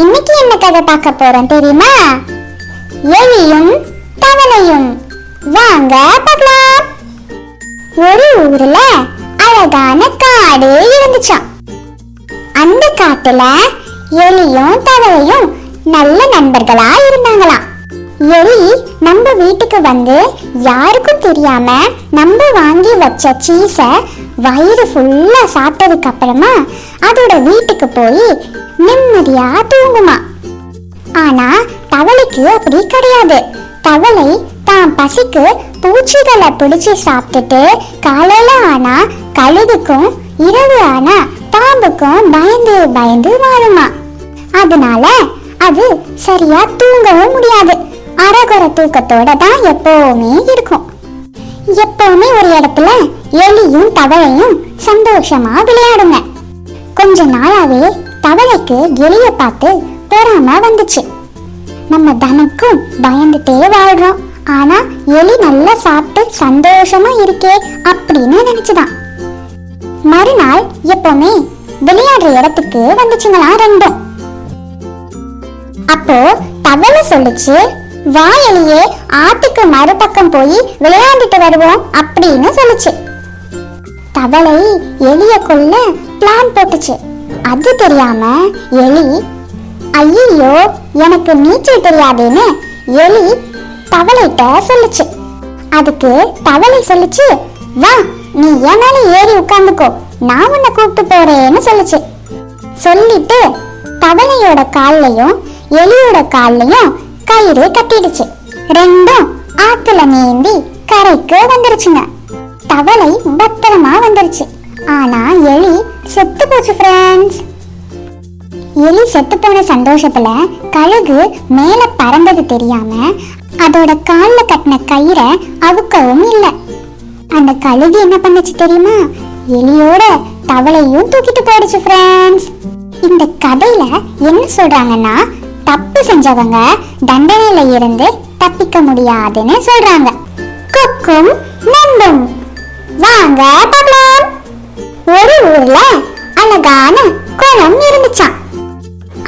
இன்னைக்கு என்ன கதை பார்க்க போறோம் தெரியுமா? எலியும் தவளையும். வாங்க பார்க்கலாம். ஒரு ஊர்ல அழகான காடு இருந்துச்சாம். அந்த காட்டுல எலியும் தவளையும் நல்ல நண்பர்களா இருந்தாங்களாம். எலி நம்ம வீட்டுக்கு வந்து யாருக்கும் தெரியாம நம்ம வாங்கி வச்ச சீஸ வயிறு ஃபுல்லா சாப்பிட்டதுக்கு அப்புறமா அதோட வீட்டுக்கு போய் நிம்மதியா தூங்குமா. ஆனா தவளைக்கு அப்படி கிடையாது. தவளை தான் பசிக்கு பூச்சிகளை பிடிச்சு சாப்பிட்டுட்டு காலையில ஆனா கழுகுக்கும் இரவு ஆனா பாம்புக்கும் பயந்து பயந்து வாழுமா. அதனால அது சரியா தூங்கவும் முடியாது. அரைகுறை தூக்கத்தோட தான் எப்பவுமே இருக்கும். எப்பவுமே ஒரு இடத்துல எலியும் தவளையும் சந்தோஷமா விளையாடுங்க. கொஞ்ச நாளாவே தவளைக்கு எலிய பார்த்து பொறாம வந்துச்சு. நம்ம தனக்கும் பயந்துட்டே வாழ்றோம், ஆனா எலி நல்லா சாப்பிட்டு சந்தோஷமா இருக்கே அப்படின்னு நினைச்சுதான். மறுநாள் எப்பவுமே விளையாடுற இடத்துக்கு வந்துச்சுங்களாம் ரெண்டும். அப்போ தவளை சொல்லுச்சு, வா எலியே, ஆத்துக்கு மறுபக்கம் போய் விளையாண்டுட்டு வருவோம் அப்படின்னு சொல்லுச்சு. தவளை எலிய கொல்ல பிளான் போட்டுச்சு. அது தெரியாம எலி, ஐயோ எனக்கு நீச்சல் தெரியாதுன்னு எலி தவளைட்ட சொல்லுச்சு. அதுக்கு தவளை சொல்லுச்சு, வா நீ என் மேல ஏறி உட்கார்ந்துக்கோ, நான் உன்னை கூப்பிட்டு போறேன்னு சொல்லுச்சு. சொல்லிட்டு தவளையோட கால்லையும் எலியோட கால்லையும் கயிறு கட்டிடுச்சு. ரெண்டும் ஆத்துல நீந்தி கரைக்கு வந்துருச்சுங்க. தவளை பத்திரமா வந்துருச்சு. ஆனா எலி செத்து போச்சு ஃப்ரெண்ட்ஸ். எலி செத்து போன சந்தோஷத்துல கழுகு மேல பறந்தது தெரியாம அதோட கால்ல கட்டின கயிறை அவுக்கவும் இல்லை. அந்த கழுகு என்ன பண்ணுச்சு தெரியுமா? எலியோட தவளையும் தூக்கிட்டு போயிடுச்சு ஃப்ரெண்ட்ஸ். இந்த கதையில என்ன சொல்றாங்கன்னா, தப்பு செஞ்சவங்க தண்டனையில இருந்து தப்பிக்க முடியாதுன்னு சொல்றாங்க. கொக்கும் நண்டும். வாங்க பார்க்கலாம். ஒரு ஊர்ல அழகான குளம் இருந்துச்சாம்.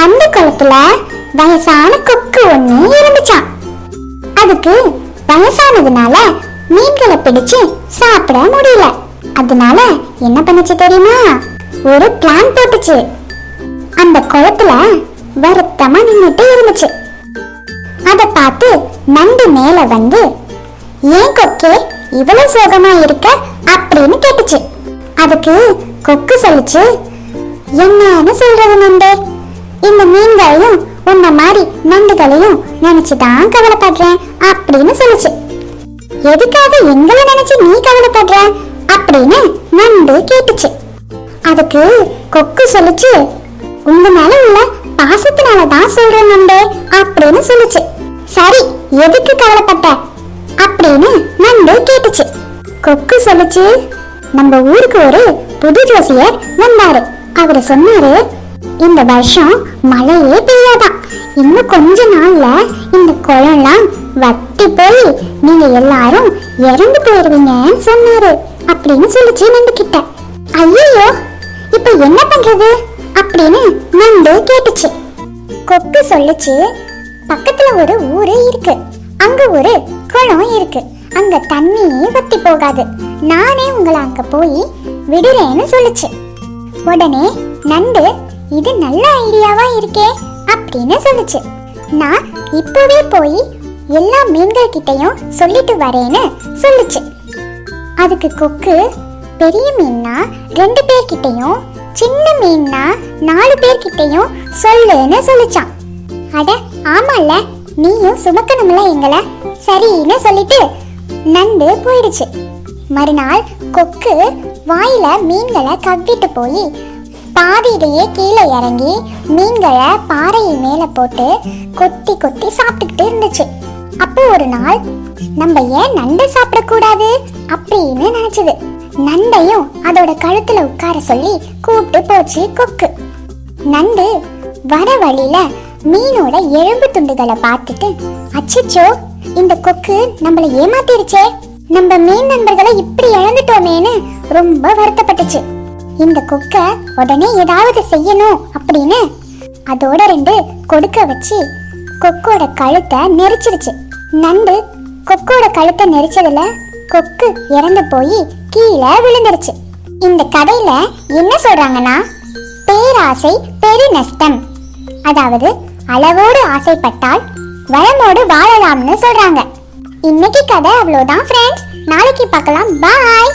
அந்த குளத்துல வயசான கொக்கு ஒண்ணு இருந்துச்சாம். அதுக்கு வயசானதுனால மீன்களை பிடிச்சு சாப்பிட முடியல. அதனால என்ன பண்ணுச்சு தெரியுமா? ஒரு பிளான் போட்டுச்சு. அந்த குளத்துல வருத்தமா நின்னுட்டு இருந்துச்சு. அத பார்த்து நண்டு மேல வந்து, ஏன் கொக்கே இவ்வளவு சோகமா இருக்க அப்படின்னு கேட்டுச்சு. அதுக்கு கொக்கு சொல்லுச்சு, என்னன்னு சொல்றது நண்டு, இந்த மீன்களையும் உன்ன மாதிரி நண்டுகளையும் நினைச்சுதான் கவலைப்படுறேன் அப்படின்னு சொல்லுச்சு. எதுக்காக எங்களை நினைச்சு நீ கவலைப்படுற அப்படின்னு நண்டு கேட்டுச்சு. அதுக்கு கொக்கு சொல்லுச்சு, உங்க மேல உள்ள பாசத்தினாலதான் சொல்றேன் நண்டு அப்படின்னு சொல்லுச்சு. சரி, எதுக்கு கவலைப்பட்ட அப்படின்னு நண்டு கேட்டுச்சு. கொக்கு சொல்லுச்சு, நம்ம ஊருக்கு ஒரு புது ஜோசியர் வந்தாரு. அவரு சொன்னாரு, இந்த வருஷம் மழையே பெய்யாதான், இன்னும் கொஞ்ச நாள்ல இந்த குளம்லாம் வத்தி போய் நீங்க எல்லாரும் இறந்து போயிருவீங்கன்னு சொன்னாரு அப்படின்னு சொல்லிச்சு நண்டு கிட்ட. ஐயோ இப்ப என்ன பண்றது அப்படின்னு நண்டு கேட்டுச்சு. கொக்கு சொல்லுச்சு, பக்கத்துல ஒரு ஊரு இருக்கு, அங்க ஒரு குளம் இருக்கு, அங்க தண்ணியே வத்தி போகாது, நானே உங்களை அங்க போய் விடுறேன்னு சொல்லுச்சு. உடனே நண்டு, இது நல்ல ஐடியாவா இருக்கே அப்படின்னு சொல்லுச்சு. நான் இப்பவே போய் எல்லா மீன்கள் கிட்டையும் சொல்லிட்டு வரேன்னு சொல்லுச்சு. அதுக்கு கொக்கு, பெரிய மீன்னா 2 பேர்கிட்டையும் சின்ன மீன்னா 4 பேர்கிட்டையும் சொல்லுன்னு சொல்லிச்சான். அட ஆமால, நீயும் சுமக்கணும்ல எங்களை, சரின்னு சொல்லிட்டு நண்டு போயிடுச்சு. மறுநாள் கொக்கு வாயில மீன்களை கவ்விட்டு போய் பாதியிலேயே கீழே இறங்கி மீன்களை பாறை மேல போட்டு கொத்தி கொத்தி சாப்பிட்டுக்கிட்டு இருந்துச்சு. அப்போ ஒரு நாள், நம்ம ஏன் நண்டை சாப்பிடக்கூடாது அப்படின்னு நினைச்சது. நண்டையும் அதோட கழுத்துல உட்கார சொல்லி கூப்பிட்டு போச்சு கொக்கு. நண்டு வர வழியில மீனோட எலும்பு துண்டுகளை பார்த்துட்டு, அச்சச்சோ இந்த கொக்கு நம்மளை ஏமாத்திருச்சே, நம்ம மீன் நண்பர்களை இப்படி இழந்துட்டோமேன்னு ரொம்ப வருத்தப்பட்டுச்சு. இந்த கொக்க உடனே ஏதாவது செய்யணும் அப்படின்னு அதோட 2 கொடுக்க வச்சு கொக்கோட கழுத்தை நெரிச்சிருச்சு. நண்டு கொக்கோட கழுத்தை நெரிச்சதுல கொக்கு இறந்து போய் கீழே விழுந்துருச்சு. இந்த கதையில என்ன சொல்றாங்கன்னா, பேராசை பெருநஷ்டம், அதாவது அளவோடு ஆசைப்பட்டால் வளமோடு வாழலாம்னு சொல்றாங்க. இன்னைக்கு கதை அவ்வளோதான் ஃப்ரெண்ட்ஸ். நாளைக்கு பார்க்கலாம். பாய்.